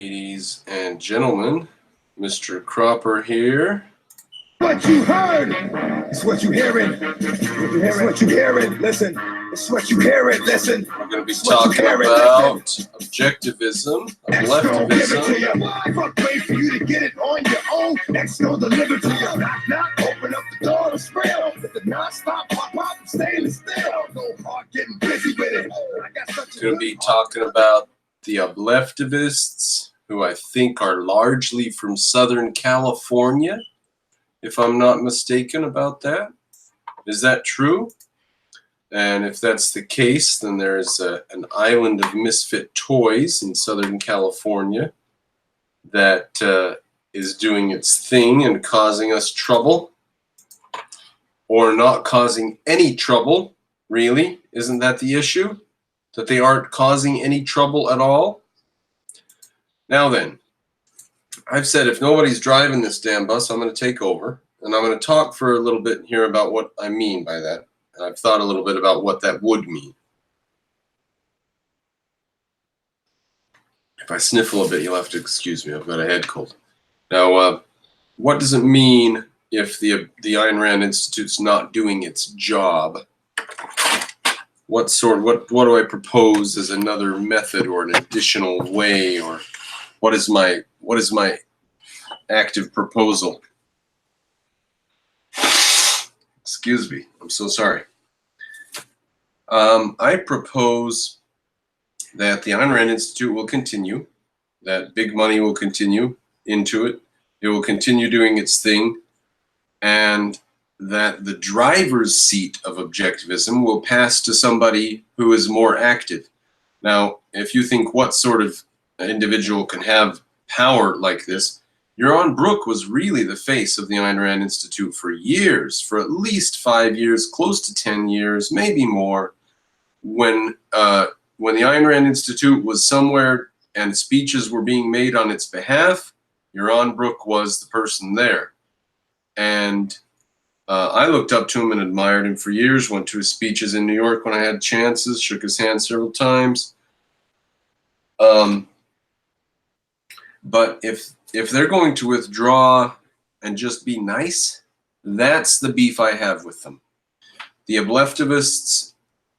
Ladies and gentlemen, Mr. Cropper here. What you heard, it's what you hearing. It's what you hearing. Listen, it's what you hearing. Listen, we're going to be talking about objectivism, leftivism. Wait for you to get it on your own. Next, go deliver to you. Knock, open up the door to spread. Let the non-stop pop, staying still. Go hard, getting busy with it. Going to be talking about the Objectivists, who I think are largely from Southern California, if I'm not mistaken about that. Is that true? And if that's the case, then there's an island of misfit toys in Southern California that is doing its thing and causing us trouble, or not causing any trouble, really. Isn't that the issue? That they aren't causing any trouble at all? Now then, I've said if nobody's driving this damn bus, I'm going to take over, and I'm going to talk for a little bit here about what I mean by that. And I've thought a little bit about what that would mean. If I sniffle a bit, you'll have to excuse me. I've got a head cold. Now, what does it mean if the Ayn Rand Institute's not doing its job? What do I propose as another method or an additional way, or what is my active proposal? Excuse me, I'm so sorry. I propose that the Ayn Rand Institute will continue, that big money will continue into it, it will continue doing its thing, and that the driver's seat of objectivism will pass to somebody who is more active. Now, if you think what sort of individual can have power like this, Yaron Brook was really the face of the Ayn Rand Institute for years, for at least 5 years, close to 10 years, maybe more. When the Ayn Rand Institute was somewhere and speeches were being made on its behalf, Yaron Brook was the person there. And I looked up to him and admired him for years, went to his speeches in New York when I had chances, shook his hand several times. But if they're going to withdraw and just be nice, that's the beef I have with them. The Objectivists,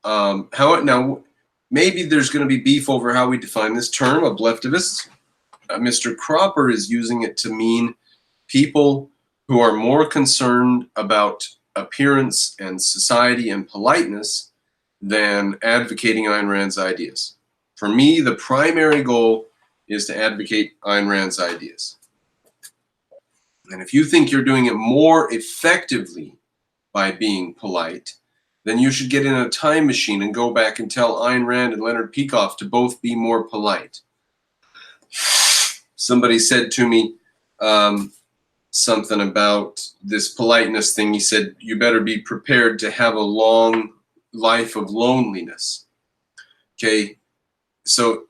now maybe there's going to be beef over how we define this term, Objectivists. Mr. Cropper is using it to mean people who are more concerned about appearance and society and politeness than advocating Ayn Rand's ideas. For me, the primary goal is to advocate Ayn Rand's ideas. And if you think you're doing it more effectively by being polite, then you should get in a time machine and go back and tell Ayn Rand and Leonard Peikoff to both be more polite. Somebody said to me something about this politeness thing. He said, you better be prepared to have a long life of loneliness. Okay, so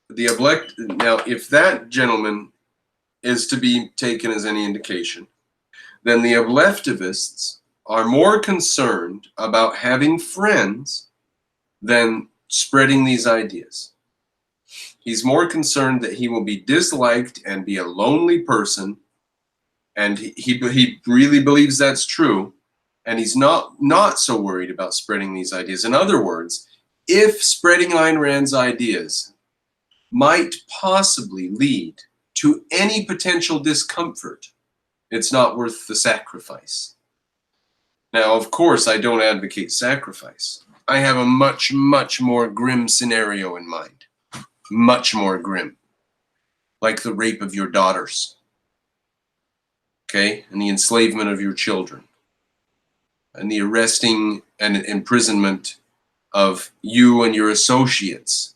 now, if that gentleman is to be taken as any indication, then the Objectivists are more concerned about having friends than spreading these ideas. He's more concerned that he will be disliked and be a lonely person, and he really believes that's true, and he's not so worried about spreading these ideas. In other words, if spreading Ayn Rand's ideas might possibly lead to any potential discomfort, it's not worth the sacrifice. Now, of course, I don't advocate sacrifice. I have a much, much more grim scenario in mind. Much more grim. Like the rape of your daughters. Okay? And the enslavement of your children. And the arresting and imprisonment of you and your associates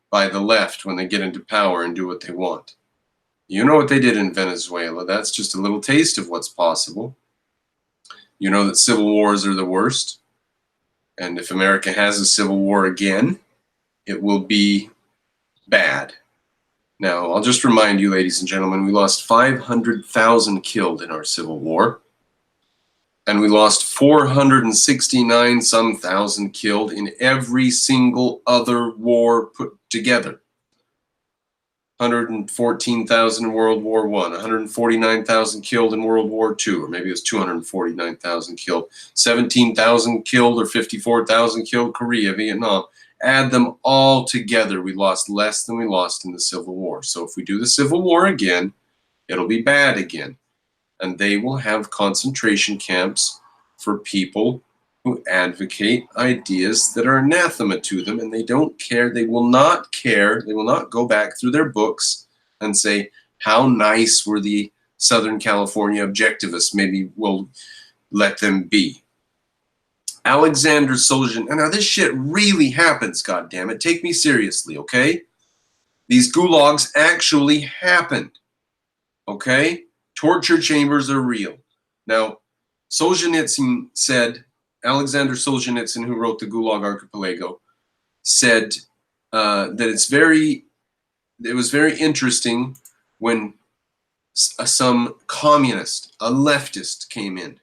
by the left when they get into power and do what they want. You know what they did in Venezuela. That's just a little taste of what's possible. You know that civil wars are the worst. And if America has a civil war again, it will be bad. Now, I'll just remind you, ladies and gentlemen, we lost 500,000 killed in our civil war. And we lost 469 some thousand killed in every single other war put together. 114,000 in World War I, 149,000 killed in World War II, or maybe it was 249,000 killed, 17,000 killed, or 54,000 killed Korea, Vietnam. Add them all together, we lost less than we lost in the Civil War. So if we do the Civil War again, it'll be bad again. And they will have concentration camps for people who advocate ideas that are anathema to them, and they don't care. They will not care. They will not go back through their books and say, how nice were the Southern California objectivists? Maybe we'll let them be. Alexander Solzhenitsyn, and now this shit really happens, goddammit. Take me seriously, okay? These gulags actually happened, okay? Torture chambers are real. Now, Solzhenitsyn said, Alexander Solzhenitsyn, who wrote the Gulag Archipelago, said that it was very interesting when some communist, a leftist, came in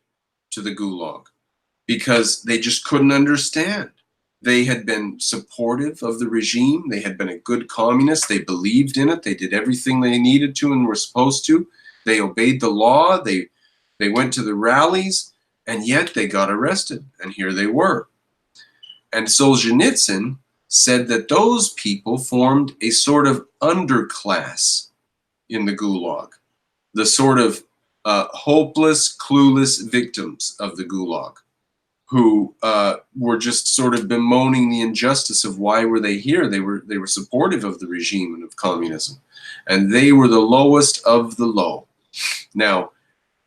to the Gulag because they just couldn't understand. They had been supportive of the regime. They had been a good communist. They believed in it. They did everything they needed to and were supposed to. They obeyed the law. They went to the rallies. And yet they got arrested, and here they were. And Solzhenitsyn said that those people formed a sort of underclass in the Gulag, the sort of hopeless, clueless victims of the Gulag, who were just sort of bemoaning the injustice of why were they here. They were supportive of the regime and of communism, and they were the lowest of the low. Now,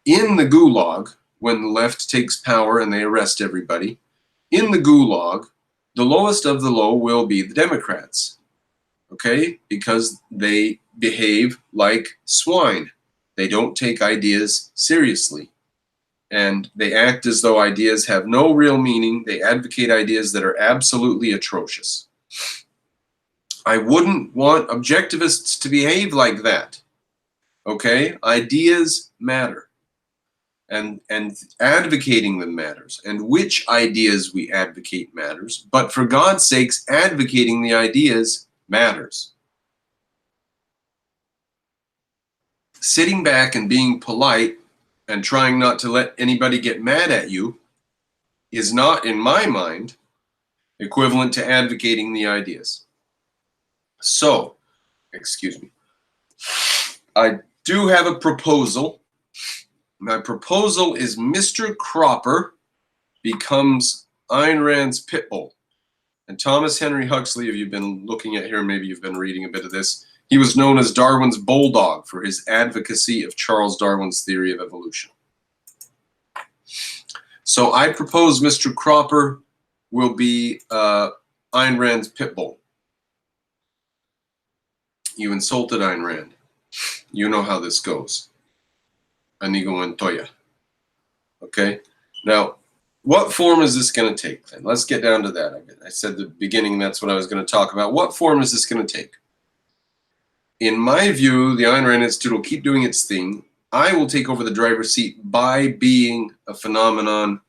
in the Gulag, when the left takes power and they arrest everybody, in the Gulag, the lowest of the low will be the Democrats, okay? Because they behave like swine. They don't take ideas seriously. And they act as though ideas have no real meaning. They advocate ideas that are absolutely atrocious. I wouldn't want objectivists to behave like that, okay? Ideas matter. And advocating them matters, and which ideas we advocate matters, but for God's sakes, advocating the ideas matters. Sitting back and being polite and trying not to let anybody get mad at you is not, in my mind, equivalent to advocating the ideas. So, excuse me, I do have a proposal. My proposal is Mr. Cropper becomes Ayn Rand's pit bull. And Thomas Henry Huxley, if you've been looking at here, maybe you've been reading a bit of this, he was known as Darwin's bulldog for his advocacy of Charles Darwin's theory of evolution. So I propose Mr. Cropper will be Ayn Rand's pit bull. You insulted Ayn Rand. You know how this goes. Anigo Montoya. Okay? Now, what form is this going to take then? Let's get down to that. I said at the beginning that's what I was going to talk about. What form is this going to take? In my view, the Ayn Rand Institute will keep doing its thing. I will take over the driver's seat by being a phenomenon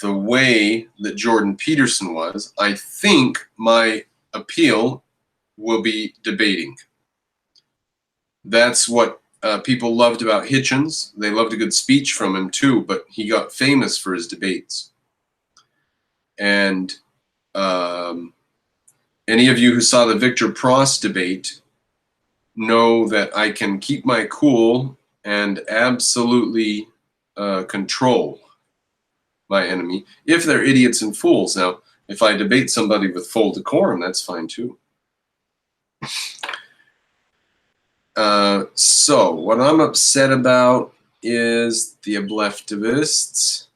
the way that Jordan Peterson was. I think my appeal will be debating. That's what people loved about Hitchens. They loved a good speech from him too, but he got famous for his debates. And any of you who saw the Victor Prost debate know that I can keep my cool and absolutely control my enemy if they're idiots and fools. Now, if I debate somebody with full decorum, that's fine too. So what I'm upset about is the Objectivists,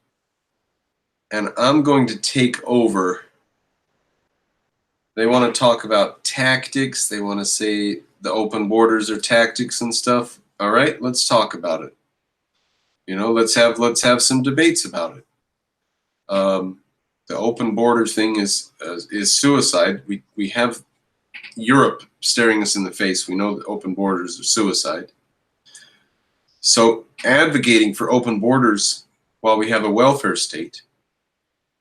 and I'm going to take over. They want to talk about tactics. They want to say the open borders are tactics and stuff. All right, let's talk about it. You know, let's have some debates about it. The open border thing is suicide. We have Europe staring us in the face. We know that open borders are suicide. So advocating for open borders while we have a welfare state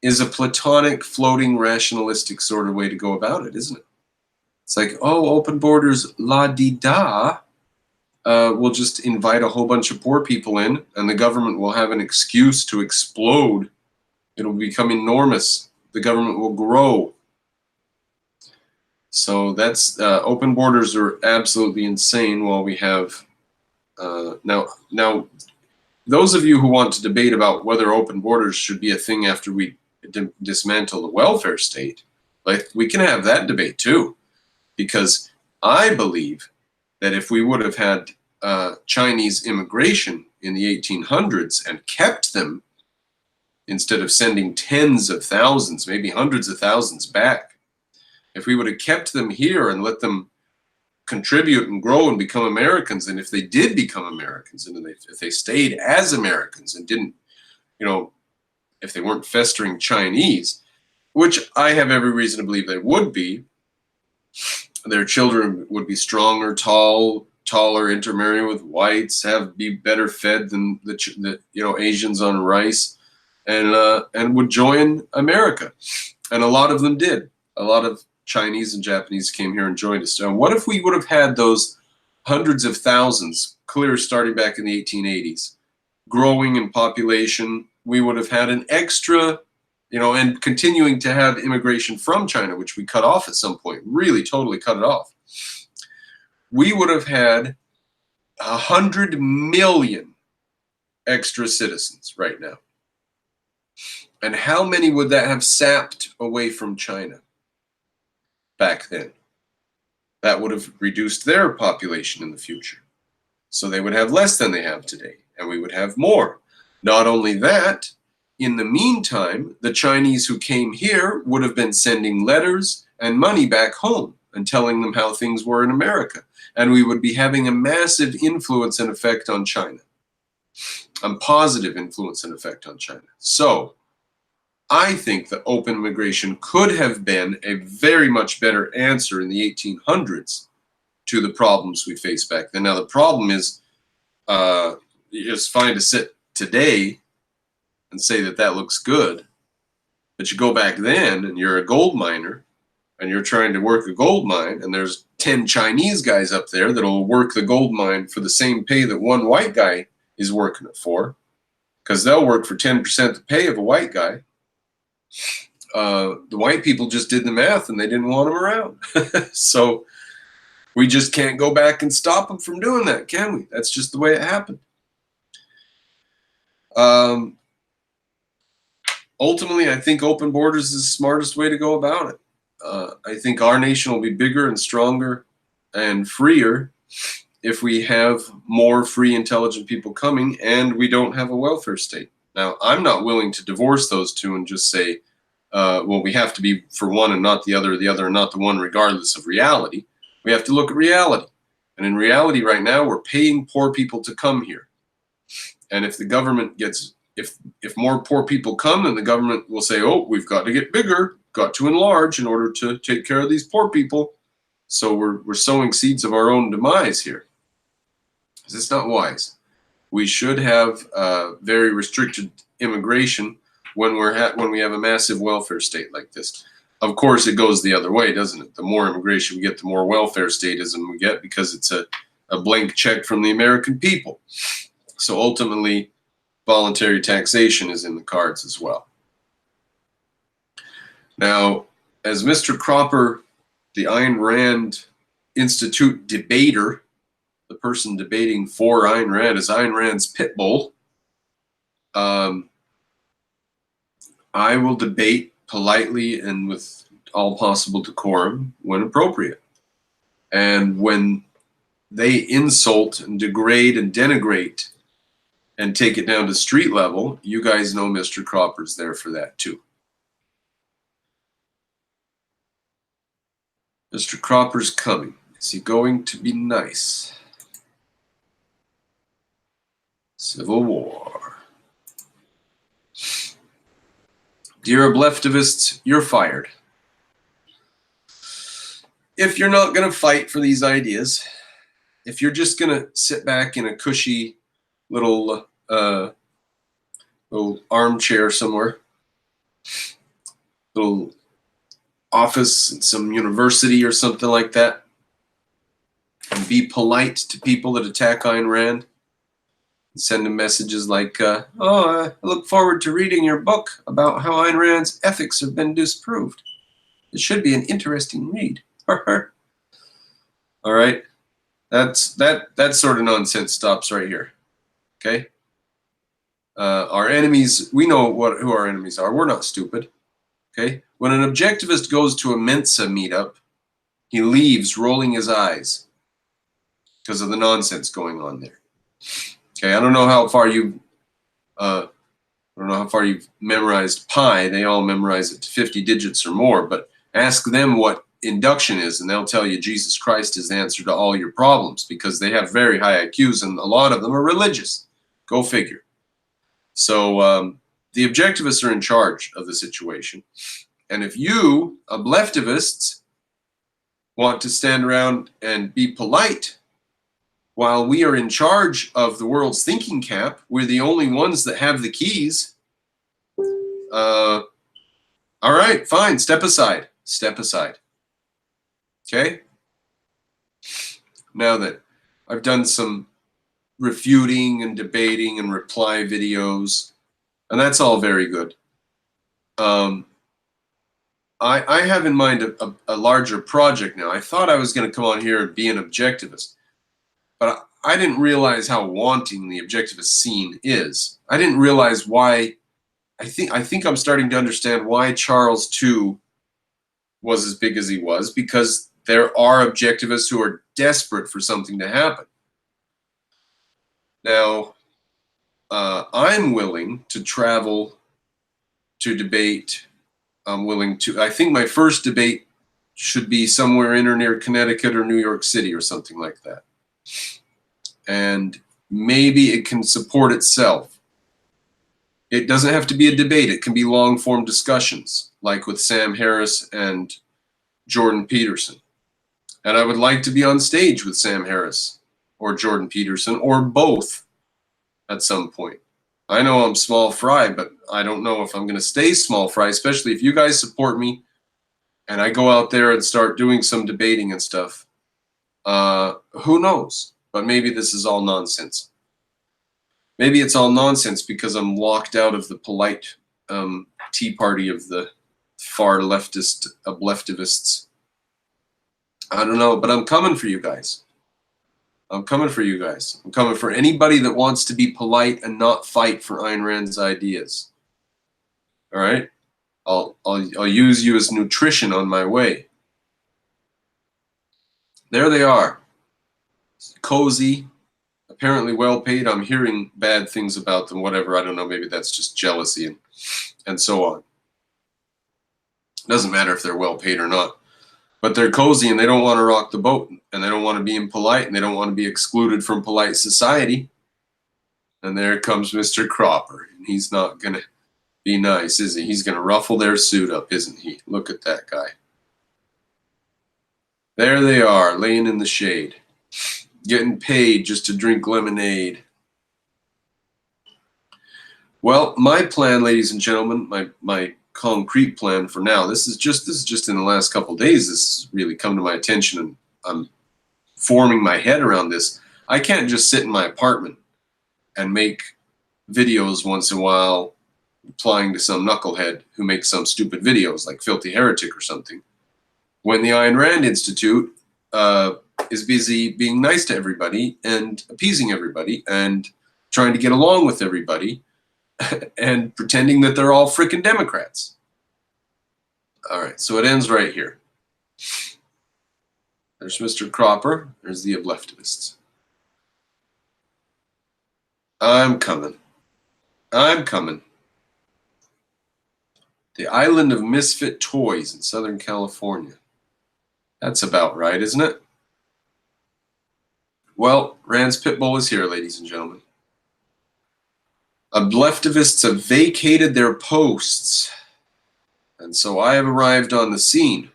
is a platonic, floating, rationalistic sort of way to go about it, isn't it? It's like, oh, open borders, la-di-da. We'll just invite a whole bunch of poor people in, and the government will have an excuse to explode. It'll become enormous. The government will grow. So that's open borders are absolutely insane. While we have now, those of you who want to debate about whether open borders should be a thing after we dismantle the welfare state, like, we can have that debate too, because I believe that if we would have had Chinese immigration in the 1800s and kept them, instead of sending tens of thousands, maybe hundreds of thousands back, if we would have kept them here and let them contribute and grow and become Americans, and if they did become Americans, and if they stayed as Americans and didn't, if they weren't festering Chinese, which I have every reason to believe they would be, their children would be stronger, taller, intermarry with whites, be better fed than the Asians on rice, and would join America. And a lot of them did. A lot of Chinese and Japanese came here and joined us. Now, what if we would have had those hundreds of thousands, clear starting back in the 1880s, growing in population? We would have had an extra, and continuing to have immigration from China, which we cut off at some point, really totally cut it off. We would have had 100 million extra citizens right now. And how many would that have sapped away from China back then? That would have reduced their population in the future. So they would have less than they have today, and we would have more. Not only that, in the meantime, the Chinese who came here would have been sending letters and money back home and telling them how things were in America. And we would be having a massive influence and effect on China, a positive influence and effect on China. So I think that open immigration could have been a very much better answer in the 1800s to the problems we faced back then. Now, the problem is, it's fine to sit today and say that looks good, but you go back then and you're a gold miner and you're trying to work a gold mine, and there's 10 Chinese guys up there that'll work the gold mine for the same pay that one white guy is working it for, because they'll work for 10% the pay of a white guy. The white people just did the math and they didn't want them around. So we just can't go back and stop them from doing that, can we? That's just the way it happened. Ultimately, I think open borders is the smartest way to go about it. I think our nation will be bigger and stronger and freer if we have more free, intelligent people coming and we don't have a welfare state. Now, I'm not willing to divorce those two and just say, well, we have to be for one and not the other and not the one, regardless of reality. We have to look at reality. And in reality right now, we're paying poor people to come here. And if the government gets, if more poor people come, then the government will say, oh, we've got to get bigger, got to enlarge in order to take care of these poor people. So we're sowing seeds of our own demise here. It's not wise. We should have very restricted immigration when we have a massive welfare state like this. Of course, it goes the other way, doesn't it? The more immigration we get, the more welfare statism we get, because it's a blank check from the American people. So ultimately, voluntary taxation is in the cards as well. Now, as Mr. Cropper, the Ayn Rand Institute debater, the person debating for Ayn Rand is Ayn Rand's pit bull, I will debate politely and with all possible decorum when appropriate. And when they insult and degrade and denigrate and take it down to street level, you guys know Mr. Cropper's there for that too. Mr. Cropper's coming. Is he going to be nice? Civil War. Dear Objectivists, you're fired. If you're not going to fight for these ideas, if you're just going to sit back in a cushy little armchair somewhere, little office in some university or something like that, and be polite to people that attack Ayn Rand. Send them messages like, I look forward to reading your book about how Ayn Rand's ethics have been disproved. It should be an interesting read. All right, that sort of nonsense stops right here. Okay, our enemies, we know who our enemies are. We're not stupid. Okay, when an objectivist goes to a Mensa meetup, he leaves rolling his eyes because of the nonsense going on there. Okay, I don't know how far you've memorized pi. They all memorize it to 50 digits or more, but ask them what induction is, and they'll tell you Jesus Christ is the answer to all your problems, because they have very high IQs, and a lot of them are religious. Go figure. So the objectivists are in charge of the situation. And if you, leftivists, want to stand around and be polite while we are in charge of the world's thinking cap, we're the only ones that have the keys. All right, fine, step aside. Step aside. Okay? Now that I've done some refuting and debating and reply videos, and that's all very good. I have in mind a larger project now. I thought I was going to come on here and be an objectivist, but I didn't realize how wanting the objectivist scene is. I didn't realize why. I think I'm starting to understand why Charles II was as big as he was, because there are objectivists who are desperate for something to happen. Now, I'm willing to travel to debate. I'm willing to. I think my first debate should be somewhere in or near Connecticut or New York City or something like that. And maybe it can support itself. It doesn't have to be a debate. It can be long-form discussions, like with Sam Harris and Jordan Peterson. And I would like to be on stage with Sam Harris or Jordan Peterson, or both at some point. I know I'm small fry, but I don't know if I'm going to stay small fry, especially if you guys support me and I go out there and start doing some debating and stuff. Who knows? But maybe this is all nonsense. Maybe it's all nonsense because I'm locked out of the polite tea party of the far leftist leftivists. I don't know, but I'm coming for you guys. I'm coming for you guys. I'm coming for anybody that wants to be polite and not fight for Ayn Rand's ideas. All right? I'll use you as nutrition on my way. There they are. Cozy, apparently well paid. I'm hearing bad things about them, whatever. I don't know, maybe that's just jealousy and so on. Doesn't matter if they're well paid or not. But they're cozy and they don't want to rock the boat, and they don't want to be impolite, and they don't want to be excluded from polite society. And there comes Mr. Cropper, and he's not going to be nice, is he? He's going to ruffle their suit up, isn't he? Look at that guy. There they are, laying in the shade, getting paid just to drink lemonade. Well, my plan, ladies and gentlemen, my concrete plan for now, this is just in the last couple of days, this has really come to my attention, and I'm forming my head around this. I can't just sit in my apartment and make videos once in a while replying to some knucklehead who makes some stupid videos like Filthy Heretic or something, when the Ayn Rand Institute is busy being nice to everybody and appeasing everybody and trying to get along with everybody and pretending that they're all frickin' Democrats. All right, so it ends right here. There's Mr. Cropper. There's the Objectivists. I'm coming. I'm coming. The island of misfit toys in Southern California. That's about right, isn't it? Well, Rand's Pitbull is here, ladies and gentlemen. Objectivists have vacated their posts, and so I have arrived on the scene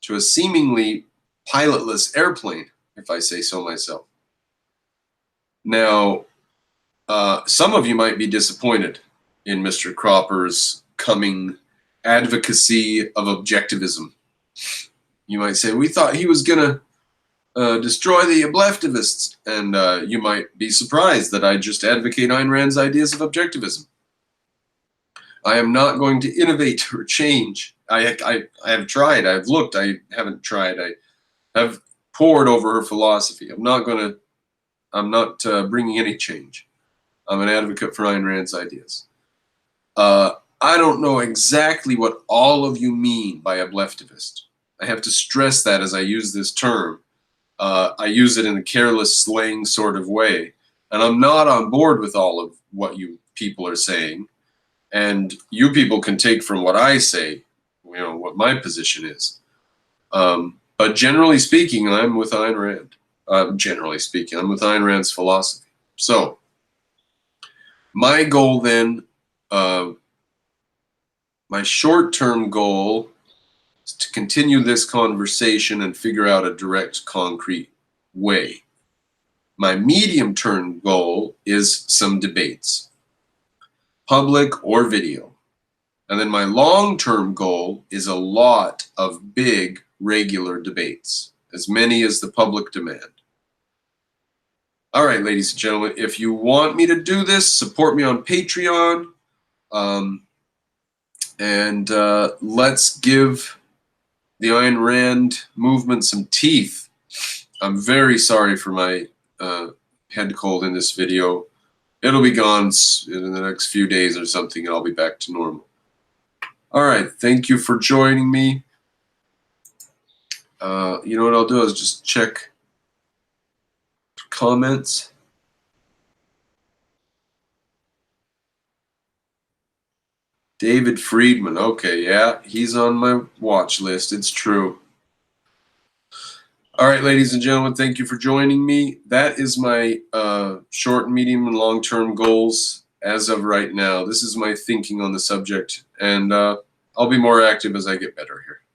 to a seemingly pilotless airplane, if I say so myself. Now, some of you might be disappointed in Mr. Cropper's coming advocacy of objectivism. You might say, we thought he was going to destroy the Objectivists. And you might be surprised that I just advocate Ayn Rand's ideas of objectivism. I am not going to innovate or change. I have tried. I've looked. I haven't tried. I have pored over her philosophy. I'm not bringing any change. I'm an advocate for Ayn Rand's ideas. I don't know exactly what all of you mean by Objectivist. I have to stress that as I use this term. I use it in a careless slang sort of way. And I'm not on board with all of what you people are saying. And you people can take from what I say, you know, what my position is. But generally speaking, I'm with Ayn Rand. Generally speaking, I'm with Ayn Rand's philosophy. So, my goal then, my short-term goal is to continue this conversation and figure out a direct, concrete way. My medium-term goal is some debates, public or video. And then my long-term goal is a lot of big, regular debates, as many as the public demand. All right, ladies and gentlemen, if you want me to do this, support me on Patreon. Let's give the Ayn Rand movement some teeth. I'm very sorry for my head cold in this video. It'll be gone in the next few days or something, and I'll be back to normal. All right, thank you for joining me. You know what I'll do is just check comments. David Friedman. Okay, yeah, he's on my watch list. It's true. All right, ladies and gentlemen, thank you for joining me. That is my short, medium, and long-term goals as of right now. This is my thinking on the subject, and I'll be more active as I get better here.